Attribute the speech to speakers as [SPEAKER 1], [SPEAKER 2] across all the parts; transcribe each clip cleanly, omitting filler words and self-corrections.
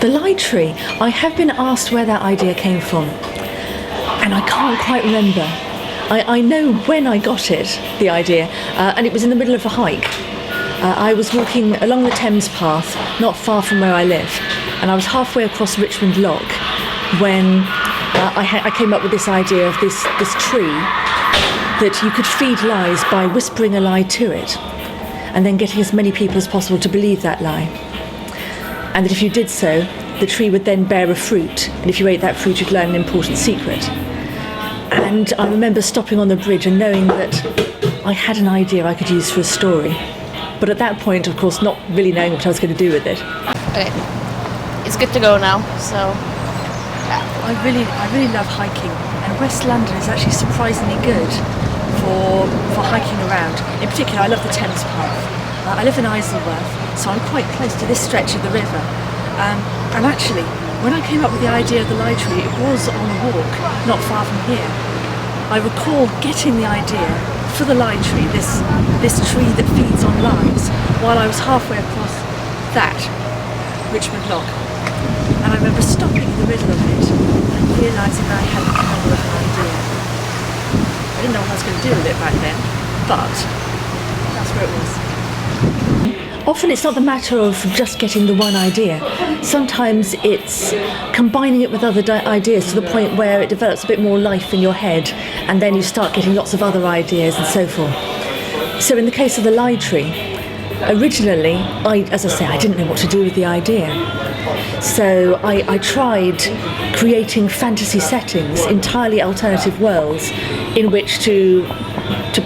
[SPEAKER 1] The lie tree. I have been asked where that idea came from, and I can't quite remember. I know when I got it, the idea, and it was in the middle of a hike. I was walking along the Thames path, not far from where I live, and I was halfway across Richmond Lock when I came up with this idea of this tree that you could feed lies by whispering a lie to it, and then getting as many people as possible to believe that lie. And that if you did so, the tree would then bear a fruit, and if you ate that fruit, you'd learn an important secret. And I remember stopping on the bridge and knowing that I had an idea I could use for a story. But at that point, of course, not really knowing what I was going to do with it.
[SPEAKER 2] Okay, it's good to go now, so... Yeah.
[SPEAKER 1] I really love hiking, and West London is actually surprisingly good for hiking around. In particular, I love the Thames path. I live in Isleworth, so I'm quite close to this stretch of the river. And actually, when I came up with the idea of the lie tree, it was on a walk not far from here. I recall getting the idea for the lie tree, this tree that feeds on lies, while I was halfway across that Richmond Lock. And I remember stopping in the middle of it and realising that I had come up with an idea. I didn't know what I was going to do with it back then, but that's where it was. Often it's not the matter of just getting the one idea. Sometimes it's combining it with other ideas to the point where it develops a bit more life in your head, and then you start getting lots of other ideas and so forth. So in the case of the lie tree, originally, as I say, I didn't know what to do with the idea. So I tried creating fantasy settings, entirely alternative worlds in which to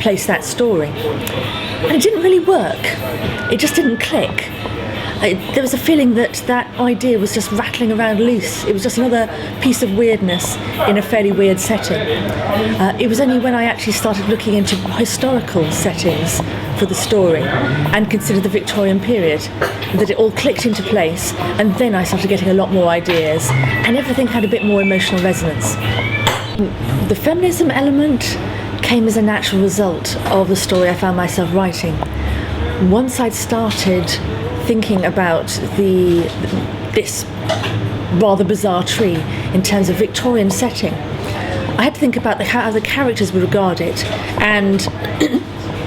[SPEAKER 1] place that story. And it didn't really work. It just didn't click. There was a feeling that idea was just rattling around loose. It was just another piece of weirdness in a fairly weird setting. It was only when I actually started looking into historical settings for the story and considered the Victorian period that it all clicked into place, and then I started getting a lot more ideas and everything had a bit more emotional resonance. The feminism element came as a natural result of the story I found myself writing. Once I'd started thinking about this rather bizarre tree in terms of Victorian setting, I had to think about how the characters would regard it. And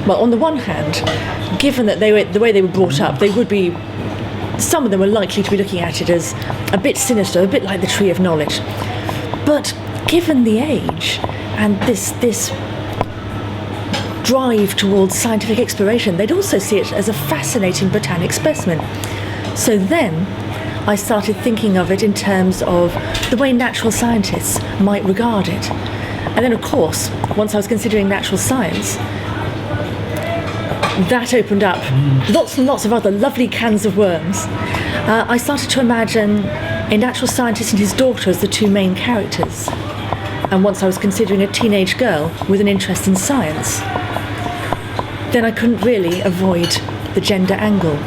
[SPEAKER 1] well, on the one hand, given that the way they were brought up, some of them were likely to be looking at it as a bit sinister, a bit like the Tree of Knowledge. But given the age and this drive towards scientific exploration, they'd also see it as a fascinating botanic specimen. So then I started thinking of it in terms of the way natural scientists might regard it. And then, of course, once I was considering natural science, that opened up lots and lots of other lovely cans of worms. I started to imagine a natural scientist and his daughter as the two main characters. And once I was considering a teenage girl with an interest in science, then I couldn't really avoid the gender angle.